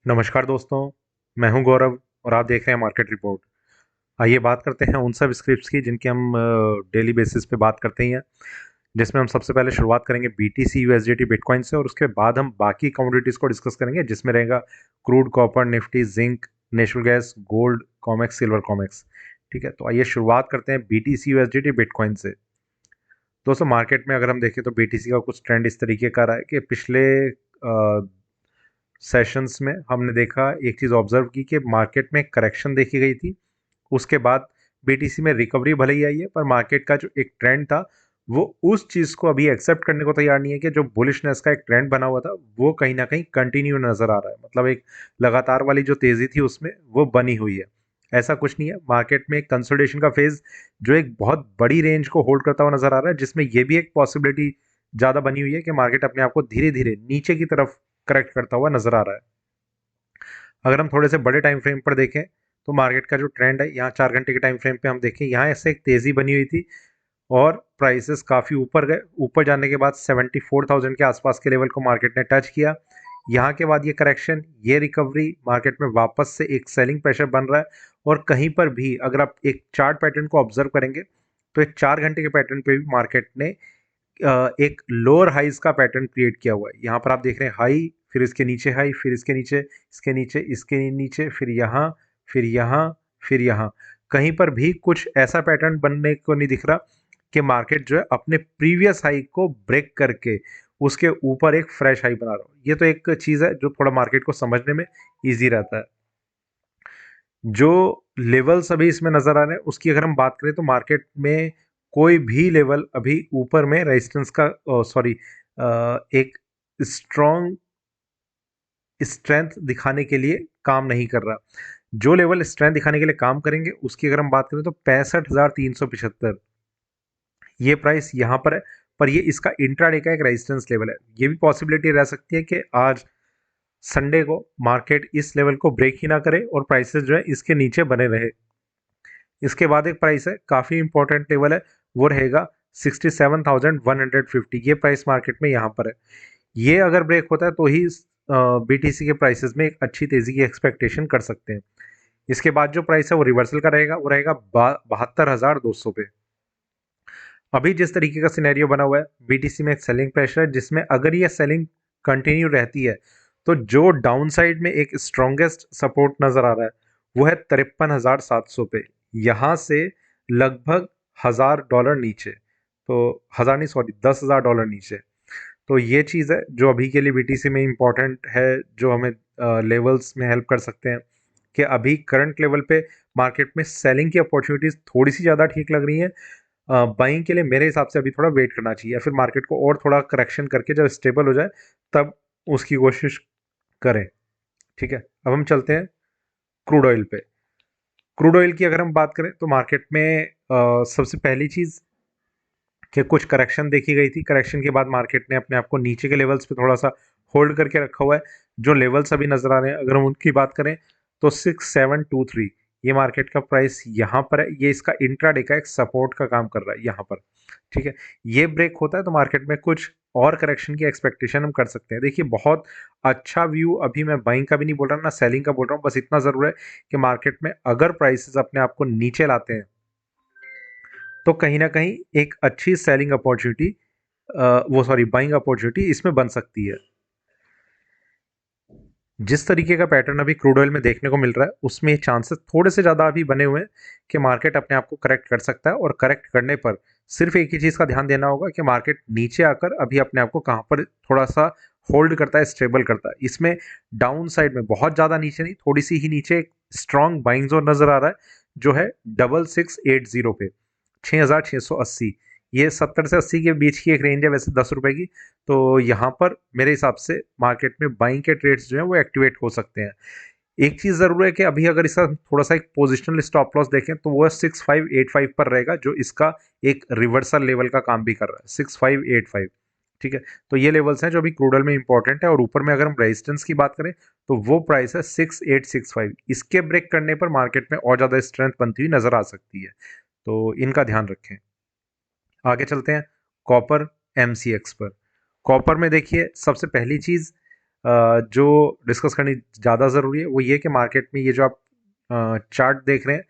नमस्कार दोस्तों। मैं हूं गौरव और आप देख रहे हैं मार्केट रिपोर्ट। आइए बात करते हैं उन सब स्क्रिप्ट्स की जिनकी हम डेली बेसिस पे बात करते ही हैं। जिसमें हम सबसे पहले शुरुआत करेंगे बीटीसी यूएसडीटी बिटकॉइन से और उसके बाद हम बाकी कमोडिटीज़ को डिस्कस करेंगे जिसमें रहेगा crude, copper, Nifty, zinc, natural gas, gold, COMEX, silver COMEX. ठीक है, तो आइए शुरुआत करते हैं बीटीसी यूएसडीटी बिटकॉइन से। दोस्तों, मार्केट में अगर हम देखें तो बीटीसी का कुछ ट्रेंड इस तरीके का रहा है कि पिछले सेशंस में हमने देखा, एक चीज़ ऑब्जर्व की कि मार्केट में करेक्शन देखी गई थी। उसके बाद बीटीसी में रिकवरी भले ही आई है, पर मार्केट का जो एक ट्रेंड था वो उस चीज़ को अभी एक्सेप्ट करने को तैयार नहीं है कि जो बुलिशनेस का एक ट्रेंड बना हुआ था वो कहीं ना कहीं कंटिन्यू नज़र आ रहा है। मतलब एक लगातार वाली जो तेज़ी थी उसमें वो बनी हुई है। ऐसा कुछ नहीं है, मार्केट में एक कंसोलिडेशन का फेज जो एक बहुत बड़ी रेंज को होल्ड करता हुआ नजर आ रहा है, जिसमें ये भी एक पॉसिबिलिटी ज़्यादा बनी हुई है कि मार्केट अपने आप को धीरे धीरे नीचे की तरफ करेक्ट करता हुआ नजर आ रहा है। अगर हम थोड़े से बड़े टाइम फ्रेम पर देखें तो मार्केट का जो ट्रेंड है, यहाँ 4 घंटे के टाइम फ्रेम पे हम देखें, यहाँ ऐसे एक तेज़ी बनी हुई थी और प्राइसेस काफ़ी ऊपर गए। ऊपर जाने के बाद 74,000 के आसपास के लेवल को मार्केट ने टच किया। यहाँ के बाद ये करेक्शन, ये रिकवरी, मार्केट में वापस से एक सेलिंग प्रेशर बन रहा है। और कहीं पर भी अगर आप एक चार्ट पैटर्न को ऑब्जर्व करेंगे तो एक 4 घंटे के पैटर्न पे भी मार्केट ने एक लोअर हाइज का पैटर्न क्रिएट किया हुआ है। यहाँ पर आप देख रहे हैं हाई, फिर इसके नीचे हाई, फिर इसके नीचे, इसके नीचे, इसके नीचे, फिर यहाँ, फिर यहाँ, फिर यहाँ। कहीं पर भी कुछ ऐसा पैटर्न बनने को नहीं दिख रहा कि मार्केट जो है अपने प्रीवियस हाई को ब्रेक करके उसके ऊपर एक फ्रेश हाई बना रहा हो। ये तो एक चीज़ है जो थोड़ा मार्केट को समझने में ईजी रहता है। जो लेवल्स अभी इसमें नजर आ रहे हैं उसकी अगर हम बात करें तो मार्केट में कोई भी लेवल अभी ऊपर में रेजिस्टेंस का, सॉरी, एक स्ट्रॉन्ग स्ट्रेंथ दिखाने के लिए काम नहीं कर रहा। जो लेवल स्ट्रेंथ दिखाने के लिए काम करेंगे उसकी अगर हम बात करें तो 65,375 ये प्राइस यहाँ पर है। पर ये इसका इंट्राडे का एक रेजिस्टेंस लेवल है। ये भी पॉसिबिलिटी रह सकती है कि आज संडे को मार्केट इस लेवल को ब्रेक ही ना करे और प्राइसेस जो है इसके नीचे बने रहे। इसके बाद एक प्राइस है, काफ़ी इंपॉर्टेंट लेवल है, वो रहेगा 67,150। ये प्राइस मार्केट में यहाँ पर है। ये अगर ब्रेक होता है तो ही बीटीसी के प्राइसेस में एक अच्छी तेज़ी की एक्सपेक्टेशन कर सकते हैं। इसके बाद जो प्राइस है वो रिवर्सल का रहेगा, वो रहेगा 72,200 पे। अभी जिस तरीके का सिनेरियो बना हुआ है, बीटीसी में एक सेलिंग प्रेशर है जिसमें अगर ये सेलिंग कंटिन्यू रहती है तो जो डाउन साइड में एक स्ट्रॉन्गेस्ट सपोर्ट नजर आ रहा है वो है 53,700 पे। यहाँ से लगभग $1,000 नीचे, तो हजार नहीं, सॉरी, $10,000 नीचे। तो ये चीज़ है जो अभी के लिए बीटीसी में इम्पॉर्टेंट है, जो हमें लेवल्स में हेल्प कर सकते हैं कि अभी करंट लेवल पे मार्केट में सेलिंग की अपॉर्चुनिटीज थोड़ी सी ज़्यादा ठीक लग रही हैं। बाइंग के लिए मेरे हिसाब से अभी थोड़ा वेट करना चाहिए, या फिर मार्केट को और थोड़ा करेक्शन करके जब स्टेबल हो जाए तब उसकी कोशिश करें। ठीक है, अब हम चलते हैं क्रूड ऑयल पे। क्रूड ऑयल की अगर हम बात करें तो मार्केट में सबसे पहली चीज़ कि कुछ करेक्शन देखी गई थी। करेक्शन के बाद मार्केट ने अपने आप को नीचे के लेवल्स पे थोड़ा सा होल्ड करके रखा हुआ है। जो लेवल्स अभी नजर आ रहे हैं अगर हम उनकी बात करें तो 6723 ये मार्केट का प्राइस यहाँ पर है। ये इसका इंट्राडे का एक सपोर्ट का काम कर रहा है यहाँ पर। ठीक है, ये ब्रेक होता है तो मार्केट में कुछ और करेक्शन की एक्सपेक्टेशन हम कर सकते हैं। देखिए, बहुत अच्छा व्यू अभी मैं बाइंग का भी नहीं बोल रहा ना सेलिंग का बोल रहा हूँ, बस इतना जरूर है कि मार्केट में अगर प्राइसेस अपने आप को नीचे लाते हैं तो कहीं ना कहीं एक अच्छी सेलिंग अपॉर्चुनिटी, वो सॉरी बाइंग अपॉर्चुनिटी इसमें बन सकती है। जिस तरीके का पैटर्न अभी क्रूड ऑयल में देखने को मिल रहा है उसमें चांसेस थोड़े से ज़्यादा अभी बने हुए हैं कि मार्केट अपने आप को करेक्ट कर सकता है। और करेक्ट करने पर सिर्फ एक ही चीज़ का ध्यान देना होगा कि मार्केट नीचे आकर अभी अपने आप को कहाँ पर थोड़ा सा होल्ड करता है, स्टेबल करता है। इसमें डाउन साइड में बहुत ज़्यादा नीचे नहीं, थोड़ी सी ही नीचे एक स्ट्रॉन्ग बाइंग जोन नज़र आ रहा है जो है 6680 पे, 6680। ये 70 से 80 के बीच की एक रेंज है वैसे 10 रुपए की। तो यहाँ पर मेरे हिसाब से मार्केट में बाइंग के ट्रेड्स जो है वो एक्टिवेट हो सकते हैं। एक चीज़ ज़रूर है कि अभी अगर इसका थोड़ा सा एक पोजिशनल स्टॉप लॉस देखें तो वो 6585 पर रहेगा, जो इसका एक रिवर्सल लेवल का काम भी कर रहा है, 6585। ठीक है, तो ये लेवल्स हैं जो अभी क्रूड ऑयल में इंपॉर्टेंट है। और ऊपर में अगर हम रेजिस्टेंस की बात करें तो वो प्राइस है 6865। इसके ब्रेक करने पर मार्केट में और ज़्यादा स्ट्रेंथ बनती हुई नजर आ सकती है, तो इनका ध्यान रखें। आगे चलते हैं कॉपर एमसीएक्स पर। कॉपर में देखिए, सबसे पहली चीज़ जो डिस्कस करनी ज़्यादा ज़रूरी है वो ये कि मार्केट में ये जो आप चार्ट देख रहे हैं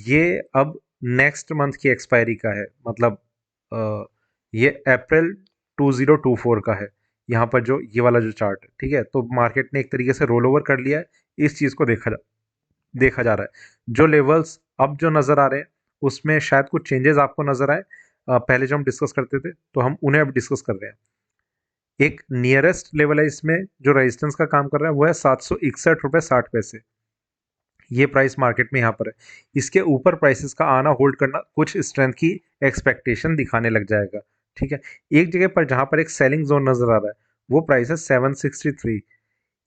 ये अब नेक्स्ट मंथ की एक्सपायरी का है, मतलब अ, ये अप्रैल 2024 का है। यहाँ पर जो ये वाला जो चार्ट है, ठीक है, तो मार्केट ने एक तरीके से रोल ओवर कर लिया है। इस चीज़ को देखा जा रहा है। जो लेवल्स अब जो नज़र आ रहे हैं उसमें शायद कुछ चेंजेस आपको नज़र आए। पहले जो हम डिस्कस करते थे तो हम उन्हें अब डिस्कस कर रहे हैं। एक नियरेस्ट लेवल है इसमें जो रेजिस्टेंस का काम कर रहा है वो है 761 रुपये 60 पैसे। ये प्राइस मार्केट में यहाँ पर है। इसके ऊपर प्राइसेस का आना होल्ड करना कुछ स्ट्रेंथ की एक्सपेक्टेशन दिखाने लग जाएगा, ठीक है। एक जगह पर जहाँ पर एक सेलिंग जोन नजर आ रहा है वो प्राइस है 763।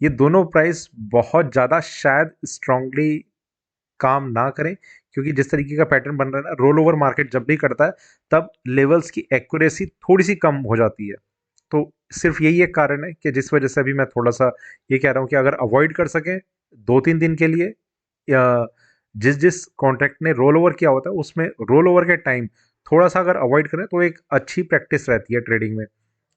ये दोनों प्राइस बहुत ज़्यादा शायद स्ट्रांगली काम ना करें, क्योंकि जिस तरीके का पैटर्न बन रहा है ना, रोल ओवर मार्केट जब भी करता है तब लेवल्स की एक्यूरेसी थोड़ी सी कम हो जाती है। तो सिर्फ यही एक कारण है कि जिस वजह से अभी मैं थोड़ा सा ये कह रहा हूँ कि अगर अवॉइड कर सकें 2-3 दिन के लिए, या जिस जिस कॉन्ट्रैक्ट ने रोल ओवर किया होता है उसमें रोल ओवर के टाइम थोड़ा सा अगर अवॉइड करें तो एक अच्छी प्रैक्टिस रहती है ट्रेडिंग में।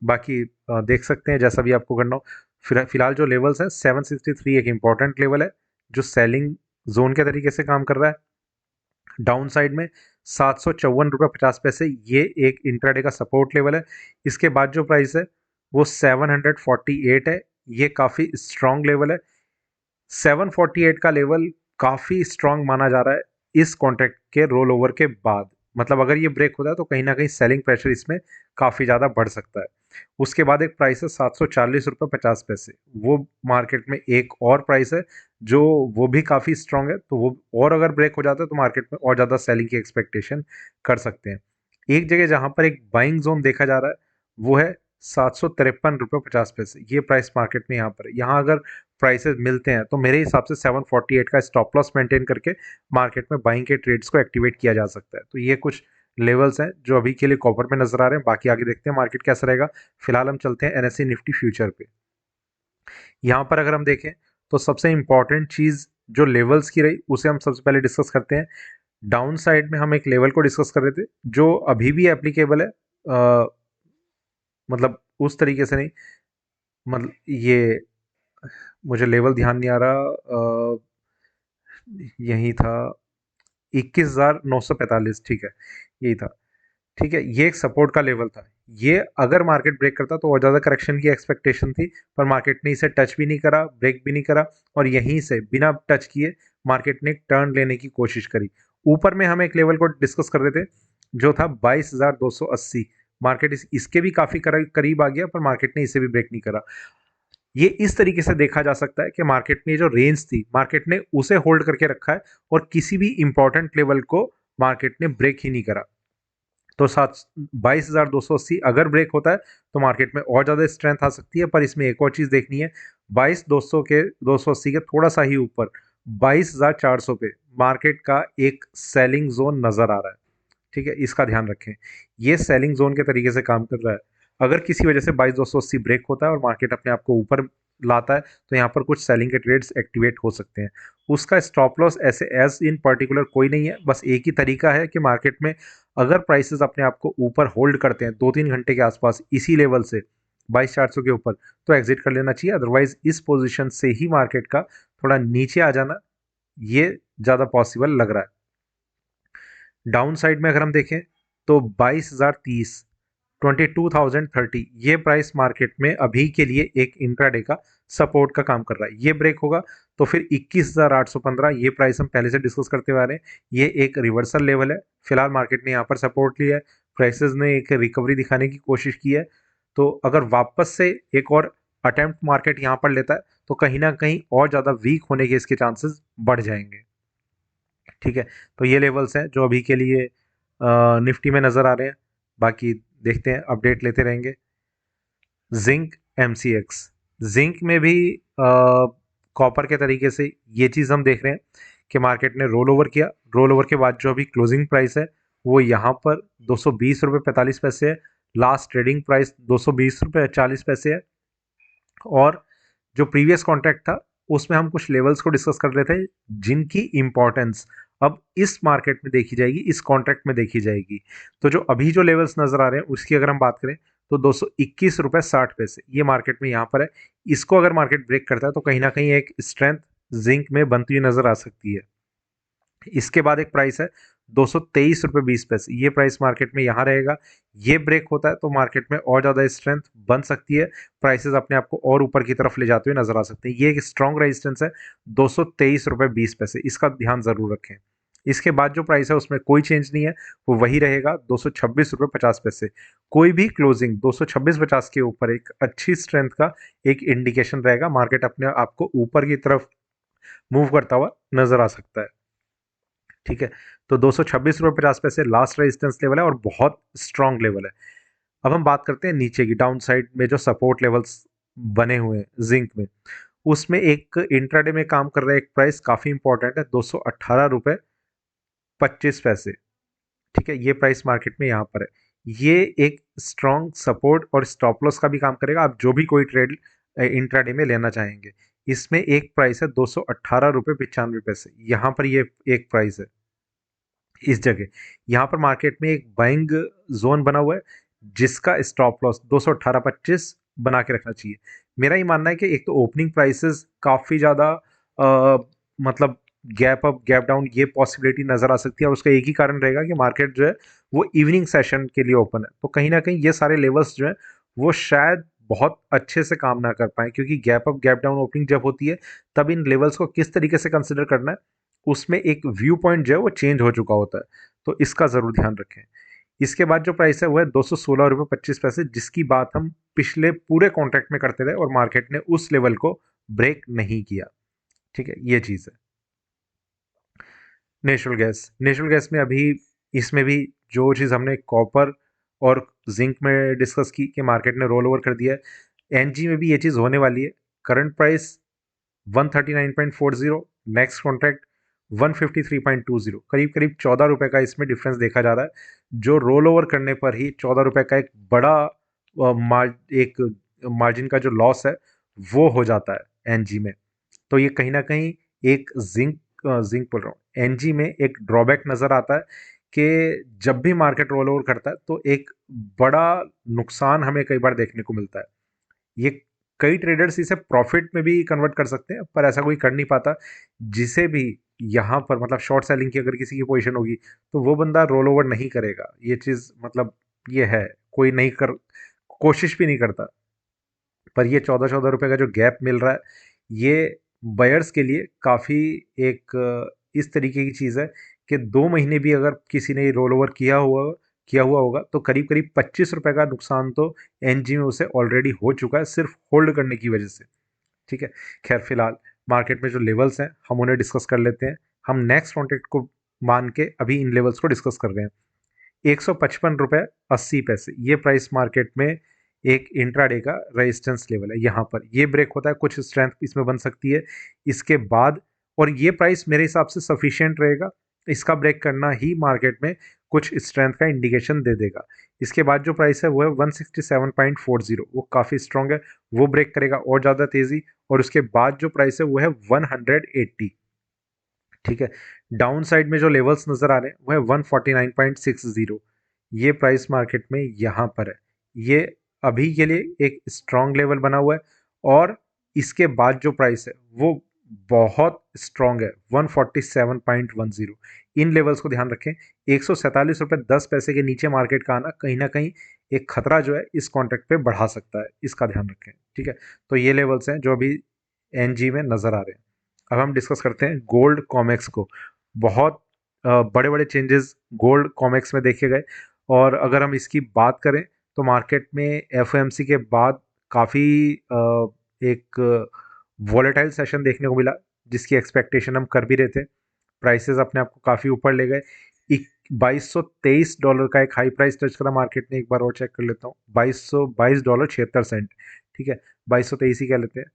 बाकी देख सकते हैं जैसा भी आपको करना हो। फिलहाल जो लेवल्स हैं 763 एक इंपॉर्टेंट लेवल है जो सेलिंग जोन के तरीके से काम कर रहा है। डाउन साइड में 754 रुपये 50 पैसे ये एक इंट्राडे का सपोर्ट लेवल है। इसके बाद जो प्राइस है वो 748 है। ये काफ़ी स्ट्रॉन्ग लेवल है। 748 का लेवल काफ़ी स्ट्रॉन्ग माना जा रहा है इस कॉन्ट्रैक्ट के रोल ओवर के बाद। मतलब अगर ये ब्रेक होता है तो कहीं ना कहीं सेलिंग प्रेशर इसमें काफ़ी ज़्यादा बढ़ सकता है। उसके बाद एक प्राइस है 740 रुपये 50 पैसे। वो मार्केट में एक और प्राइस है जो वो भी काफ़ी स्ट्रॉन्ग है, तो वो और अगर ब्रेक हो जाता है तो मार्केट में और ज़्यादा सेलिंग की एक्सपेक्टेशन कर सकते हैं। एक जगह जहाँ पर एक बाइंग जोन देखा जा रहा है वो है 753 रुपये 50 पैसे। ये प्राइस मार्केट में यहाँ पर है। यहाँ अगर प्राइसेस मिलते हैं तो मेरे हिसाब से 748 का स्टॉप लॉस मेंटेन करके मार्केट में बाइंग के ट्रेड्स को एक्टिवेट किया जा सकता है। तो ये कुछ लेवल्स हैं जो अभी के लिए कॉपर में नजर आ रहे हैं। बाकी आगे देखते हैं मार्केट कैसा रहेगा। फिलहाल हम चलते हैं एनएससी निफ्टी फ्यूचर पे। यहाँ पर अगर हम देखें तो सबसे इंपॉर्टेंट चीज जो लेवल्स की रही उसे हम सबसे पहले डिस्कस करते हैं। डाउन साइड में हम एक लेवल को डिस्कस कर रहे थे जो अभी भी एप्लीकेबल है, मतलब उस तरीके से नहीं, मतलब ये मुझे लेवल ध्यान नहीं आ रहा, यही था 21,945, ठीक है, यही था। ठीक है, ये एक सपोर्ट का लेवल था। ये अगर मार्केट ब्रेक करता तो और ज़्यादा करेक्शन की एक्सपेक्टेशन थी, पर मार्केट ने इसे टच भी नहीं करा, ब्रेक भी नहीं करा, और यहीं से बिना टच किए मार्केट ने एक टर्न लेने की कोशिश करी। ऊपर में हम एक लेवल को डिस्कस कर रहे थे जो था 22,280। मार्केट इसके भी काफ़ी करीब आ गया, पर मार्केट ने इसे भी ब्रेक नहीं करा। ये इस तरीके से देखा जा सकता है कि मार्केट में जो रेंज थी मार्केट ने उसे होल्ड करके रखा है और किसी भी इंपॉर्टेंट लेवल को मार्केट ने ब्रेक ही नहीं करा। तो 22,280 अगर ब्रेक होता है तो मार्केट में और ज़्यादा स्ट्रेंथ आ सकती है, पर इसमें एक और चीज़ देखनी है। 22,200 के 280 के थोड़ा सा ही ऊपर 22,400 पे मार्केट का एक सेलिंग जोन नज़र आ रहा है, ठीक है, इसका ध्यान रखें। ये सेलिंग जोन के तरीके से काम कर रहा है। अगर किसी वजह से 22,280 ब्रेक होता है और मार्केट अपने आप को ऊपर लाता है तो यहाँ पर कुछ सेलिंग के ट्रेड्स एक्टिवेट हो सकते हैं। उसका स्टॉप लॉस ऐसे एज इन पर्टिकुलर कोई नहीं है, बस एक ही तरीका है कि मार्केट में अगर प्राइसेस अपने आप को ऊपर होल्ड करते हैं 2-3 घंटे के आसपास इसी लेवल से 22,400 के ऊपर, तो एग्जिट कर लेना चाहिए। अदरवाइज इस पोजीशन से ही मार्केट का थोड़ा नीचे आ जाना ये ज़्यादा पॉसिबल लग रहा है। डाउन साइड में अगर हम देखें तो 22,030, 22,030 ये प्राइस मार्केट में अभी के लिए एक इंट्राडे का सपोर्ट का काम कर रहा है। ये ब्रेक होगा तो फिर 21,815 ये प्राइस हम पहले से डिस्कस करते हुए आ रहे हैं, ये एक रिवर्सल लेवल है। फिलहाल मार्केट ने यहाँ पर सपोर्ट लिया है, प्राइसेस ने एक रिकवरी दिखाने की कोशिश की है। तो अगर वापस से एक और अटेम्प्ट मार्केट यहाँ पर लेता है तो कहीं ना कहीं और ज़्यादा वीक होने के इसके चांसेस बढ़ जाएंगे, ठीक है। तो ये लेवल्स हैं जो अभी के लिए निफ्टी में नज़र आ रहे हैं। बाकी देखते हैं, अपडेट लेते रहेंगे। जिंक एमसीएक्स, जिंक में भी कॉपर के तरीके से ये चीज़ हम देख रहे हैं कि मार्केट ने रोल ओवर किया। रोल ओवर के बाद जो अभी क्लोजिंग प्राइस है वो यहाँ पर 220 रुपये 45 पैसे है। लास्ट ट्रेडिंग प्राइस 220 रुपये 40 पैसे है। और जो प्रीवियस कॉन्ट्रैक्ट था उसमें हम कुछ लेवल्स को डिस्कस कर रहे थे जिनकी इंपॉर्टेंस अब इस मार्केट में देखी जाएगी, इस कॉन्ट्रैक्ट में देखी जाएगी। तो जो अभी जो लेवल्स नजर आ रहे हैं उसकी अगर हम बात करें तो 221 रुपये 60 पैसे ये मार्केट में यहाँ पर है। इसको अगर मार्केट ब्रेक करता है तो कहीं ना कहीं एक स्ट्रेंथ जिंक में बनती हुई नजर आ सकती है। इसके बाद एक प्राइस है 223 रुपये 20 पैसे, ये प्राइस मार्केट में यहाँ रहेगा। ये ब्रेक होता है तो मार्केट में और ज़्यादा स्ट्रेंथ बन सकती है, प्राइसेस अपने आप को और ऊपर की तरफ ले जाते हुए नजर आ सकते हैं। ये एक स्ट्रॉन्ग रेजिस्टेंस है 223 रुपये 20 पैसे, इसका ध्यान जरूर रखें। इसके बाद जो प्राइस है उसमें कोई चेंज नहीं है, वो वही रहेगा 226 रुपये 50 पैसे। कोई भी क्लोजिंग 226 50 के ऊपर एक अच्छी स्ट्रेंथ का एक इंडिकेशन रहेगा, मार्केट अपने आप को ऊपर की तरफ मूव करता हुआ नजर आ सकता है। ठीक है, तो 226 रुपये 50 पैसे लास्ट रेजिस्टेंस लेवल है और बहुत स्ट्रांग लेवल है। अब हम बात करते हैं नीचे की, डाउन साइड में जो सपोर्ट लेवल्स बने हुए हैं जिंक में, उसमें एक इंट्राडे में काम कर रहा है एक प्राइस काफी इंपॉर्टेंट है 218 रुपये 25 पैसे। ठीक है, ये प्राइस मार्केट में यहाँ पर है। ये एक स्ट्रॉन्ग सपोर्ट और स्टॉप लॉस का भी काम करेगा, आप जो भी कोई ट्रेड इंट्राडे में लेना चाहेंगे। इसमें एक प्राइस है 218 रुपये 95 पैसे, यहाँ पर ये एक प्राइस है इस जगह। यहाँ पर मार्केट में एक बाइंग जोन बना हुआ है जिसका स्टॉप लॉस 218.25 बना के रखना चाहिए। मेरा ये मानना है कि एक तो ओपनिंग प्राइसेस काफ़ी ज़्यादा मतलब गैप अप गैप डाउन ये पॉसिबिलिटी नज़र आ सकती है, और उसका एक ही कारण रहेगा कि मार्केट जो है वो इवनिंग सेशन के लिए ओपन है, तो कहीं ना कहीं ये सारे लेवल्स जो है वो शायद बहुत अच्छे से काम ना कर पाए, क्योंकि gap up gap down opening जब होती है तब इन लेवल्स को किस तरीके से कंसिडर करना है उसमें एक व्यू पॉइंट जो है वो चेंज हो चुका होता है, तो इसका ज़रूर ध्यान रखें। इसके बाद जो प्राइस है वो है 216 रुपये 25 पैसे, जिसकी बात हम पिछले पूरे कॉन्ट्रैक्ट में करते रहे और मार्केट ने उस लेवल को ब्रेक नहीं किया। ठीक है, ये चीज़ है। नेचुरल गैस में अभी इसमें भी जो चीज़ हमने कॉपर और जिंक में डिस्कस की कि मार्केट ने रोल ओवर कर दिया है, एनजी में भी ये चीज़ होने वाली है। करंट प्राइस 139.40, नेक्स्ट कॉन्ट्रैक्ट 153.20, करीब करीब 14 रुपये का इसमें डिफरेंस देखा जा रहा है, जो रोल ओवर करने पर ही 14 रुपये का एक बड़ा एक मार्जिन का जो लॉस है वो हो जाता है एनजी में। तो ये कहीं ना कहीं एक जिंक बोल रहा हूँ, एनजी में एक ड्रॉबैक नज़र आता है कि जब भी मार्केट रोल ओवर करता है तो एक बड़ा नुकसान हमें कई बार देखने को मिलता है। ये कई ट्रेडर्स इसे प्रॉफिट में भी कन्वर्ट कर सकते हैं, पर ऐसा कोई कर नहीं पाता। जिसे भी यहाँ पर मतलब शॉर्ट सेलिंग की अगर किसी की पोजीशन होगी तो वो बंदा रोल ओवर नहीं करेगा, ये चीज़ मतलब ये है, कोई नहीं कर कोशिश भी नहीं करता। पर ये 14-14 रुपये का जो गैप मिल रहा है ये बायर्स के लिए काफ़ी एक इस तरीके की चीज़ है कि 2 महीने भी अगर किसी ने रोल ओवर किया हुआ होगा तो करीब करीब 25 रुपये का नुकसान तो एनजी में उसे ऑलरेडी हो चुका है सिर्फ होल्ड करने की वजह से। ठीक है, खैर फिलहाल मार्केट में जो लेवल्स हैं हम उन्हें डिस्कस कर लेते हैं। हम नेक्स्ट कॉन्टेक्ट को मान के अभी इन लेवल्स को डिस्कस कर रहे हैं। 155 रुपये 80 पैसे ये प्राइस मार्केट में एक इंट्राडे का रेजिस्टेंस लेवल है। यहाँ पर ये ब्रेक होता है, कुछ स्ट्रेंथ इसमें बन सकती है इसके बाद, और ये प्राइस मेरे हिसाब से सफिशिएंट रहेगा। इसका ब्रेक करना ही मार्केट में कुछ स्ट्रेंथ का इंडिकेशन दे देगा। इसके बाद जो प्राइस है वो है 167.40, वो काफ़ी स्ट्रॉन्ग है, वो ब्रेक करेगा और ज़्यादा तेज़ी, और उसके बाद जो प्राइस है वो है 180। ठीक है, डाउन साइड में जो लेवल्स नज़र आ रहे हैं वो है 149.60, ये प्राइस मार्केट में यहाँ पर है। ये अभी के लिए एक स्ट्रॉन्ग लेवल बना हुआ है, और इसके बाद जो प्राइस है वो बहुत स्ट्रॉन्ग है 147.10। इन लेवल्स को ध्यान रखें। 147 रुपये 10 पैसे के नीचे मार्केट का आना कहीं ना कहीं एक खतरा जो है इस कॉन्ट्रैक्ट पे बढ़ा सकता है, इसका ध्यान रखें। ठीक है, तो ये लेवल्स हैं जो अभी एनजी में नज़र आ रहे हैं। अब हम डिस्कस करते हैं गोल्ड कॉमेक्स को। बहुत बड़े बड़े चेंजेस गोल्ड कॉमेक्स में देखे गए, और अगर हम इसकी बात करें तो मार्केट में एफओएमसी के बाद काफ़ी एक वॉलेटाइल सेशन देखने को मिला, जिसकी एक्सपेक्टेशन हम कर भी रहे थे। प्राइसेस अपने आप को काफ़ी ऊपर ले गए। $2223 का एक हाई प्राइस टच करा मार्केट ने, एक बार और चेक कर लेता हूँ, $2222.76। ठीक है, 2223 ही कह लेते हैं।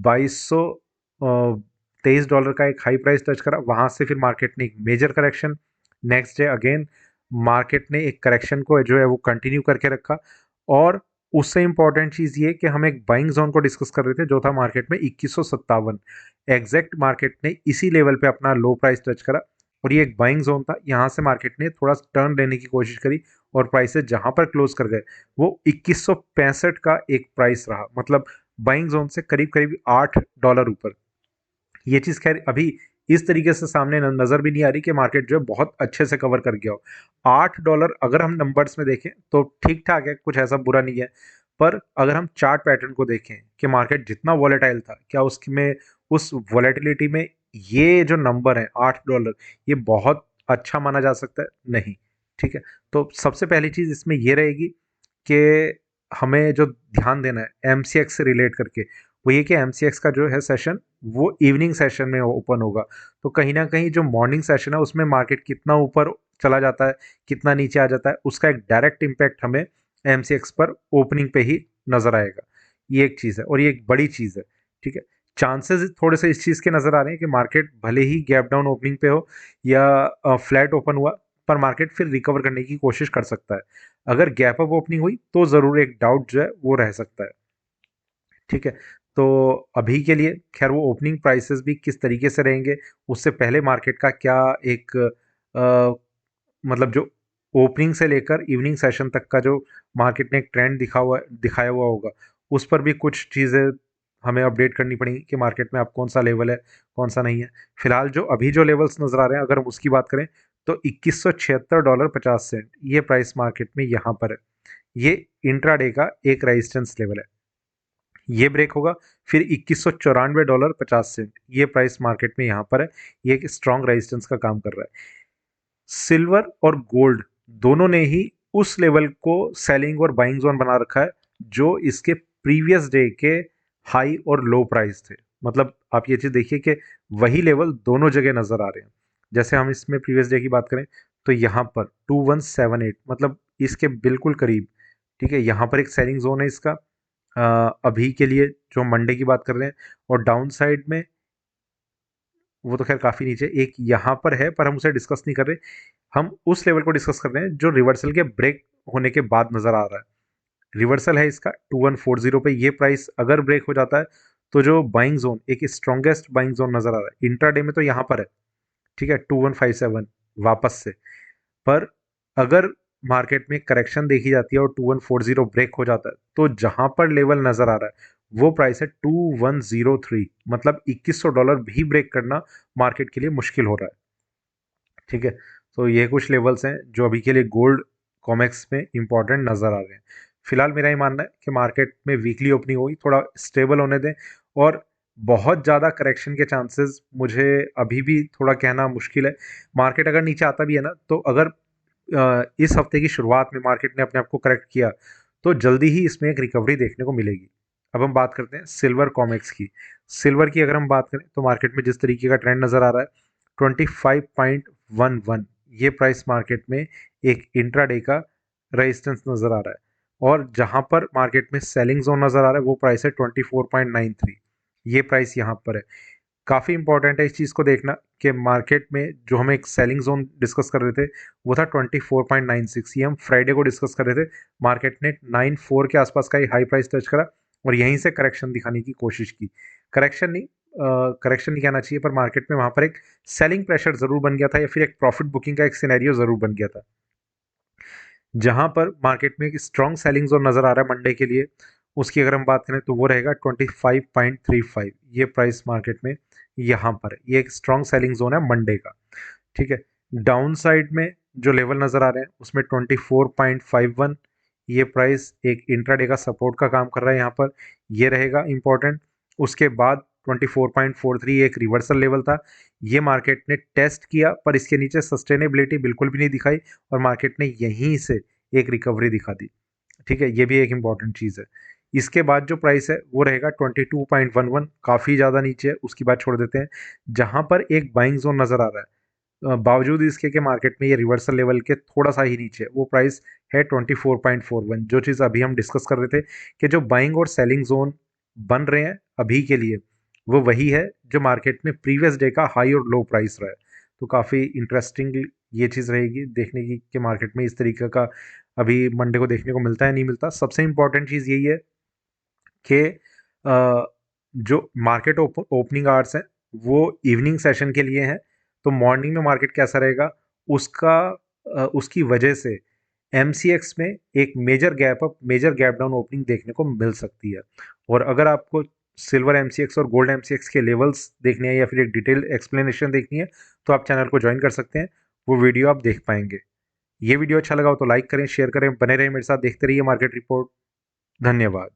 2223 का एक हाई प्राइस टच करा, वहाँ से फिर मार्केट ने एक major correction, next day again market ने एक करेक्शन को जो है वो कंटिन्यू करके रखा, और उससे इंपॉर्टेंट चीज़ ये कि हम एक बाइंग जोन को डिस्कस कर रहे थे जो था मार्केट में 2157। एग्जैक्ट मार्केट ने इसी लेवल पे अपना लो प्राइस टच करा, और ये एक बाइंग जोन था। यहाँ से मार्केट ने थोड़ा टर्न लेने की कोशिश करी और प्राइसेस जहां पर क्लोज कर गए वो 2165 का एक प्राइस रहा, मतलब बाइंग जोन से करीब करीब $8 ऊपर। ये चीज़ खैर अभी इस तरीके से सामने नज़र भी नहीं आ रही कि मार्केट जो है बहुत अच्छे से कवर कर गया हो। $8 अगर हम नंबर्स में देखें तो ठीक ठाक है, कुछ ऐसा बुरा नहीं है। पर अगर हम चार्ट पैटर्न को देखें कि मार्केट जितना वॉलेटाइल था, क्या उसमें उस वॉलेटिलिटी में ये जो नंबर है $8 ये बहुत अच्छा माना जा सकता है? नहीं। ठीक है, तो सबसे पहली चीज़ इसमें ये रहेगी कि हमें जो ध्यान देना है एमसीएक्स से रिलेट करके, वो ये कि एमसीएक्स का जो है सेशन वो इवनिंग सेशन में ओपन होगा। तो कहीं ना कहीं जो मॉर्निंग सेशन है उसमें मार्केट कितना ऊपर चला जाता है, कितना नीचे आ जाता है, उसका एक डायरेक्ट इम्पैक्ट हमें एमसीएक्स पर ओपनिंग पे ही नजर आएगा। ये एक चीज़ है और ये एक बड़ी चीज़ है। ठीक है, चांसेस थोड़े से इस चीज़ के नज़र आ रहे हैं कि मार्केट भले ही गैप डाउन ओपनिंग पे हो या फ्लैट ओपन हुआ, पर मार्केट फिर रिकवर करने की कोशिश कर सकता है। अगर गैप अप ओपनिंग हुई तो ज़रूर एक डाउट जो है वो रह सकता है। ठीक है, तो अभी के लिए खैर वो ओपनिंग प्राइसेस भी किस तरीके से रहेंगे, उससे पहले मार्केट का क्या एक मतलब जो ओपनिंग से लेकर इवनिंग सेशन तक का जो मार्केट ने एक ट्रेंड दिखाया हुआ होगा, उस पर भी कुछ चीज़ें हमें अपडेट करनी पड़ेंगी कि मार्केट में अब कौन सा लेवल है, कौन सा नहीं है। फिलहाल जो अभी जो लेवल्स नज़र आ रहे हैं अगर हम उसकी बात करें तो $2176.50 ये प्राइस मार्केट में यहाँ पर है। ये इंट्राडे का एक रेजिस्टेंस लेवल है। ये ब्रेक होगा फिर $2194.50 ये प्राइस मार्केट में यहाँ पर है। ये एक स्ट्रॉन्ग रेजिस्टेंस का काम कर रहा है। सिल्वर और गोल्ड दोनों ने ही उस लेवल को सेलिंग और बाइंग जोन बना रखा है जो इसके प्रीवियस डे के हाई और लो प्राइस थे। मतलब आप ये चीज़ देखिए कि वही लेवल दोनों जगह नज़र आ रहे हैं। जैसे हम इसमें प्रीवियस डे की बात करें तो यहाँ पर 2178 मतलब इसके बिल्कुल करीब। ठीक है, यहाँ पर एक सेलिंग जोन है इसका अभी के लिए जो मंडे की बात कर रहे हैं। और डाउन साइड में वो तो खैर काफ़ी नीचे एक यहाँ पर है, पर हम उसे डिस्कस नहीं कर रहे। हम उस लेवल को डिस्कस कर रहे हैं जो रिवर्सल के ब्रेक होने के बाद नज़र आ रहा है। रिवर्सल है इसका 2140 पे। ये प्राइस अगर ब्रेक हो जाता है तो जो बाइंग जोन एक स्ट्रॉन्गेस्ट बाइंग जोन नज़र आ रहा है इंट्राडे में तो यहाँ पर है। ठीक है, 2157 वापस से। पर अगर मार्केट में करेक्शन देखी जाती है और 2140 ब्रेक हो जाता है तो जहां पर लेवल नजर आ रहा है वो प्राइस है 2103, मतलब $2100 भी ब्रेक करना मार्केट के लिए मुश्किल हो रहा है। ठीक है, तो ये कुछ लेवल्स हैं जो अभी के लिए गोल्ड कॉमेक्स में इंपॉर्टेंट नज़र आ रहे हैं। फिलहाल मेरा ये मानना है कि मार्केट में वीकली ओपनिंग होगी, थोड़ा स्टेबल होने दें। और बहुत ज़्यादा करेक्शन के चांसेस मुझे अभी भी थोड़ा कहना मुश्किल है। मार्केट अगर नीचे आता भी है ना तो अगर इस हफ्ते की शुरुआत में मार्केट ने अपने आप को करेक्ट किया तो जल्दी ही इसमें एक रिकवरी देखने को मिलेगी। अब हम बात करते हैं सिल्वर कॉमेक्स की। सिल्वर की अगर हम बात करें तो मार्केट में जिस तरीके का ट्रेंड नज़र आ रहा है 25.11 ये प्राइस मार्केट में एक इंट्राडे का रेजिस्टेंस नज़र आ रहा है। और जहां पर मार्केट में सेलिंग जोन नज़र आ रहा है वो प्राइस है 24.93। ये प्राइस यहाँ पर है। काफ़ी इंपॉर्टेंट है इस चीज़ को देखना कि मार्केट में जो हम एक सेलिंग जोन डिस्कस कर रहे थे वो था 24.96। ये हम फ्राइडे को डिस्कस कर रहे थे। मार्केट ने 94 के आसपास का ही हाई प्राइस टच करा और यहीं से करेक्शन दिखाने की कोशिश की। करेक्शन नहीं कहना चाहिए, पर मार्केट में वहाँ पर एक सेलिंग प्रेशर ज़रूर बन गया था या फिर एक प्रॉफिट बुकिंग का एक सिनेरियो ज़रूर बन गया था। जहां पर मार्केट में एक स्ट्रॉन्ग सेलिंग जोन नज़र आ रहा है मंडे के लिए, उसकी अगर हम बात करें तो वो रहेगा 25.35। ये प्राइस मार्केट में यहाँ पर है। ये एक स्ट्रॉन्ग सेलिंग जोन है मंडे का। ठीक है, डाउन साइड में जो लेवल नज़र आ रहे हैं उसमें 24.51 ये प्राइस एक इंट्राडे का सपोर्ट का काम कर रहा है यहाँ पर। ये रहेगा इंपॉर्टेंट। उसके बाद 24.43 एक रिवर्सल लेवल था। ये मार्केट ने टेस्ट किया पर इसके नीचे सस्टेनेबिलिटी बिल्कुल भी नहीं दिखाई और मार्केट ने यहीं से एक रिकवरी दिखा दी। ठीक है, ये भी एक इम्पॉर्टेंट चीज़ है। इसके बाद जो प्राइस है वो रहेगा 22.11, काफ़ी ज़्यादा नीचे है, उसकी बात छोड़ देते हैं। जहाँ पर एक बाइंग जोन नज़र आ रहा है बावजूद इसके कि मार्केट में ये रिवर्सल लेवल के थोड़ा सा ही नीचे है, वो प्राइस है 24.41। जो चीज़ अभी हम डिस्कस कर रहे थे कि जो बाइंग और सेलिंग जोन बन रहे हैं अभी के लिए वो वही है जो मार्केट में प्रीवियस डे का हाई और लो प्राइस रहा है। तो काफ़ी इंटरेस्टिंग ये चीज़ रहेगी देखने की कि मार्केट में इस तरीके का अभी मंडे को देखने को मिलता है नहीं मिलता। सबसे इम्पॉर्टेंट चीज़ यही है कि जो मार्केट ओपनिंग आवर्स हैं वो इवनिंग सेशन के लिए हैं। तो मॉर्निंग में मार्केट कैसा रहेगा उसका उसकी वजह से एमसीएक्स में एक मेजर गैप डाउन ओपनिंग देखने को मिल सकती है। और अगर आपको सिल्वर एमसीएक्स और गोल्ड एमसीएक्स के लेवल्स देखने हैं या फिर एक डिटेल एक्सप्लेनेशन देखनी है तो आप चैनल को ज्वाइन कर सकते हैं, वो वीडियो आप देख पाएंगे। ये वीडियो अच्छा लगा हो तो लाइक करें, शेयर करें, बने रहें मेरे साथ, देखते रहिए मार्केट रिपोर्ट। धन्यवाद।